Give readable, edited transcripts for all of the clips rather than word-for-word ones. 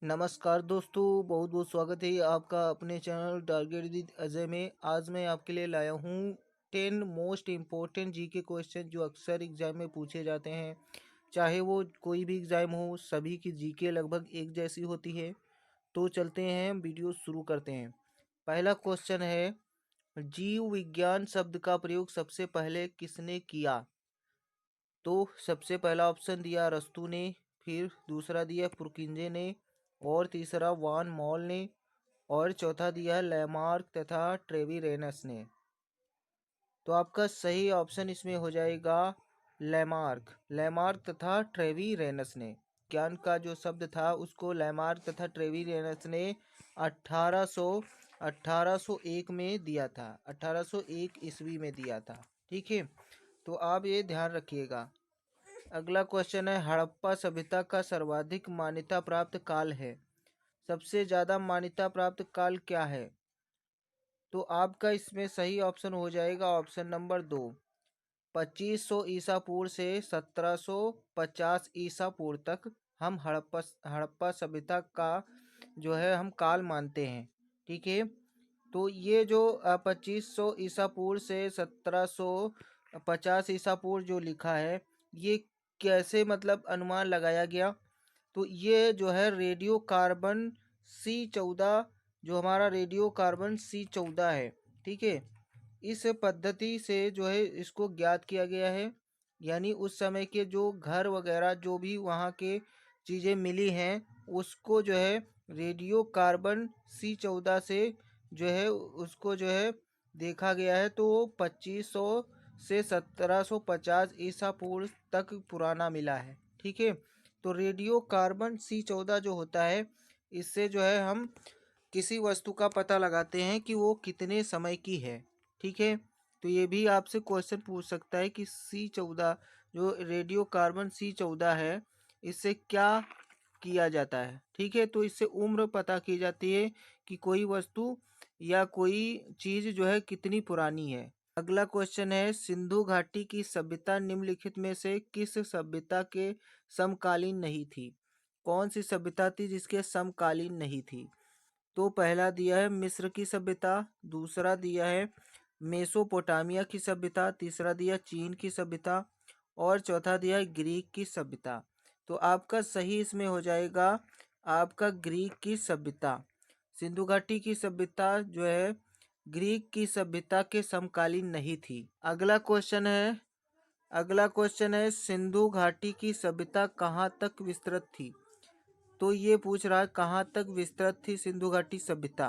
नमस्कार दोस्तों, बहुत बहुत स्वागत है आपका अपने चैनल टारगेट विद अजय में। आज मैं आपके लिए लाया हूँ 10 मोस्ट इम्पोर्टेंट जीके क्वेश्चन जो अक्सर एग्जाम में पूछे जाते हैं। चाहे वो कोई भी एग्जाम हो, सभी की जीके लगभग एक जैसी होती है। तो चलते हैं, वीडियो शुरू करते हैं। पहला क्वेश्चन है, जीव विज्ञान शब्द का प्रयोग सबसे पहले किसने किया? तो सबसे पहला ऑप्शन दिया अरस्तू ने, फिर दूसरा दिया पुरकिंजे ने, और तीसरा वान मॉल ने, और चौथा दिया लैमार्क तथा ट्रेविरेनस ने। तो आपका सही ऑप्शन इसमें हो जाएगा लैमार्क तथा ट्रेविरेनस ने। ज्ञान का जो शब्द था उसको लैमार्क तथा ट्रेविरेनस ने 1801 में दिया था, 1801 ईस्वी में दिया था। ठीक है, तो आप ये ध्यान रखिएगा। अगला क्वेश्चन है, हड़प्पा सभ्यता का सर्वाधिक मान्यता प्राप्त काल है। सबसे ज्यादा मान्यता प्राप्त काल क्या है? तो आपका इसमें सही ऑप्शन हो जाएगा ऑप्शन नंबर 2, 2500 ईसा पूर्व से 1750 ईसा पूर्व तक हम हड़प्पा सभ्यता का जो है हम काल मानते हैं। ठीक है, तो ये जो 2500 ईसा पूर्व से 1750 ईसा पूर्व जो लिखा है, ये कैसे मतलब अनुमान लगाया गया? तो ये जो है रेडियो कार्बन C14, जो हमारा रेडियो कार्बन C14 है, ठीक है, इस पद्धति से जो है इसको ज्ञात किया गया है। यानी उस समय के जो घर वगैरह जो भी वहाँ के चीज़ें मिली हैं उसको जो है रेडियो कार्बन C14 से जो है उसको जो है देखा गया है। तो 2500 से 1750 ईसा पूर्व तक पुराना मिला है। ठीक है, तो रेडियो कार्बन C14 जो होता है, इससे जो है हम किसी वस्तु का पता लगाते हैं कि वो कितने समय की है। ठीक है, तो ये भी आपसे क्वेश्चन पूछ सकता है कि C14 जो रेडियो कार्बन C14 है, इससे क्या किया जाता है। ठीक है, तो इससे उम्र पता की जाती है कि कोई वस्तु या कोई चीज जो है कितनी पुरानी है। अगला क्वेश्चन है, सिंधु घाटी की सभ्यता निम्नलिखित में से किस सभ्यता के समकालीन नहीं थी? कौन सी सभ्यता थी जिसके समकालीन नहीं थी? तो पहला दिया है मिस्र की सभ्यता, दूसरा दिया है मेसोपोटामिया की सभ्यता, तीसरा दिया चीन की सभ्यता, और चौथा दिया है ग्रीक की सभ्यता। तो आपका सही इसमें हो जाएगा आपका ग्रीक की सभ्यता। सिंधु घाटी की सभ्यता जो है ग्रीक की सभ्यता के समकालीन नहीं थी। अगला क्वेश्चन है सिंधु घाटी की सभ्यता कहाँ तक विस्तृत थी? तो ये पूछ रहा है कहाँ तक विस्तृत थी सिंधु घाटी सभ्यता।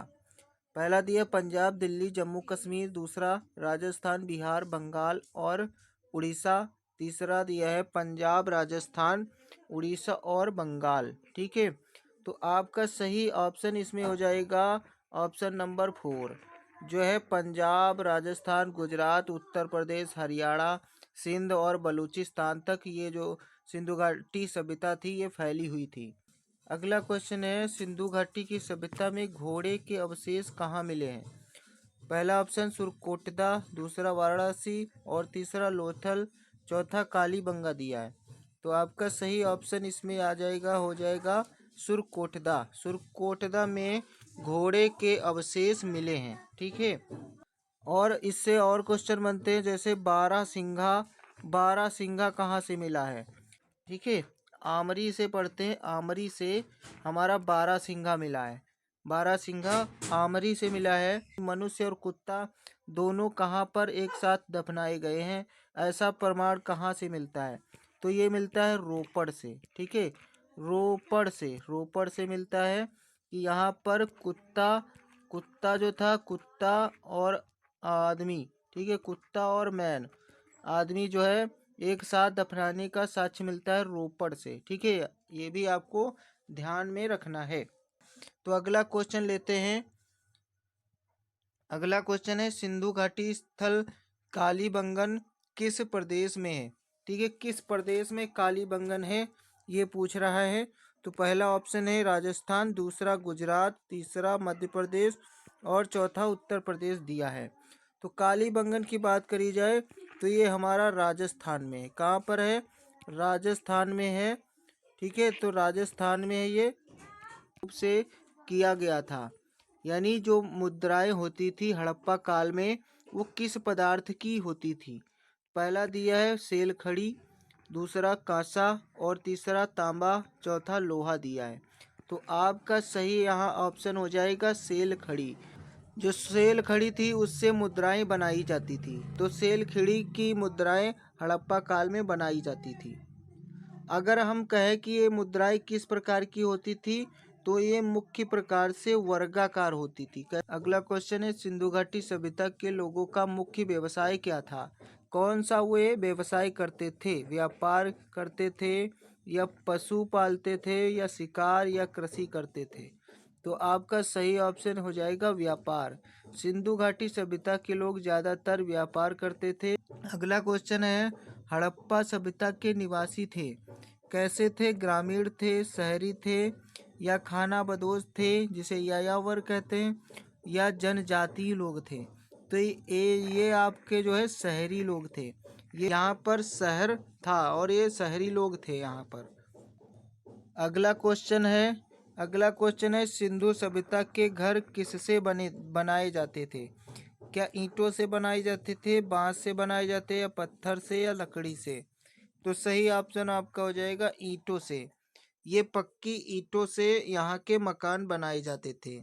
पहला दिया पंजाब, दिल्ली, जम्मू कश्मीर, दूसरा राजस्थान, बिहार, बंगाल और उड़ीसा, तीसरा दिया है पंजाब, राजस्थान, उड़ीसा और बंगाल। ठीक है, तो आपका सही ऑप्शन इसमें हो जाएगा ऑप्शन नंबर 4, जो है पंजाब, राजस्थान, गुजरात, उत्तर प्रदेश, हरियाणा, सिंध और बलूचिस्तान तक ये जो सिंधु घाटी सभ्यता थी ये फैली हुई थी। अगला क्वेश्चन है, सिंधु घाटी की सभ्यता में घोड़े के अवशेष कहाँ मिले हैं? पहला ऑप्शन सुरकोटदा, दूसरा वाराणसी और तीसरा लोथल, चौथा कालीबंगा दिया है। तो आपका सही ऑप्शन इसमें आ जाएगा हो जाएगा सुरकोटदा में घोड़े के अवशेष मिले हैं। ठीक है, और इससे और क्वेश्चन बनते हैं, जैसे बारह सिंघा कहाँ से मिला है? ठीक है, आमरी से पढ़ते हैं, आमरी से हमारा बारहसिंघा मिला है। बारहसिंघा आमरी से मिला है। मनुष्य और कुत्ता दोनों कहाँ पर एक साथ दफनाए गए हैं, ऐसा प्रमाण कहाँ से मिलता है? तो ये मिलता है रोपड़ से। ठीक है, रोपड़ से मिलता है कि यहाँ पर कुत्ता जो था, कुत्ता और आदमी, ठीक है, कुत्ता और मैन आदमी जो है एक साथ दफनाने का साक्ष्य मिलता है रोपड़ से। ठीक है, ये भी आपको ध्यान में रखना है। तो अगला क्वेश्चन लेते हैं। अगला क्वेश्चन है, सिंधु घाटी स्थल कालीबंगन किस प्रदेश में है? ठीक है, किस प्रदेश में कालीबंगन है ये पूछ रहा है। तो पहला ऑप्शन है राजस्थान, दूसरा गुजरात, तीसरा मध्य प्रदेश और चौथा उत्तर प्रदेश दिया है। तो कालीबंगन की बात करी जाए तो ये हमारा राजस्थान में है। कहाँ पर है? राजस्थान में है। ठीक है, तो राजस्थान में है ये। से किया गया था। यानी जो मुद्राएं होती थी हड़प्पा काल में वो किस पदार्थ की होती थी। पहला दिया है सेल खड़ी, दूसरा कांसा और तीसरा तांबा, चौथा लोहा दिया है। तो आपका सही यहाँ ऑप्शन हो जाएगा सेल खड़ी। जो सेल खड़ी थी उससे मुद्राएं बनाई जाती थी, तो सेल खड़ी की मुद्राएं हड़प्पा काल में बनाई जाती थी। अगर हम कहें कि ये मुद्राएं किस प्रकार की होती थी, तो ये मुख्य प्रकार से वर्गाकार होती थी। अगला क्वेश्चन है, सिंधु घाटी सभ्यता के लोगों का मुख्य व्यवसाय क्या था? कौन सा वे व्यवसाय करते थे? व्यापार करते थे, या पशु पालते थे, या शिकार, या कृषि करते थे? तो आपका सही ऑप्शन हो जाएगा व्यापार। सिंधु घाटी सभ्यता के लोग ज़्यादातर व्यापार करते थे। अगला क्वेश्चन है, हड़प्पा सभ्यता के निवासी थे कैसे थे? ग्रामीण थे, शहरी थे, या खाना बदोश थे जिसे यायावर कहते हैं, या जनजातीय लोग थे? तो ये आपके जो है शहरी लोग थे। ये यहाँ पर शहर था और ये शहरी लोग थे यहाँ पर। अगला क्वेश्चन है, सिंधु सभ्यता के घर किससे बनाए जाते थे? क्या ईंटों से बनाए जाते थे, बांस से बनाए जाते, या पत्थर से, या लकड़ी से? तो सही ऑप्शन आपका हो जाएगा ईंटों से। ये पक्की ईंटों से यहाँ के मकान बनाए जाते थे।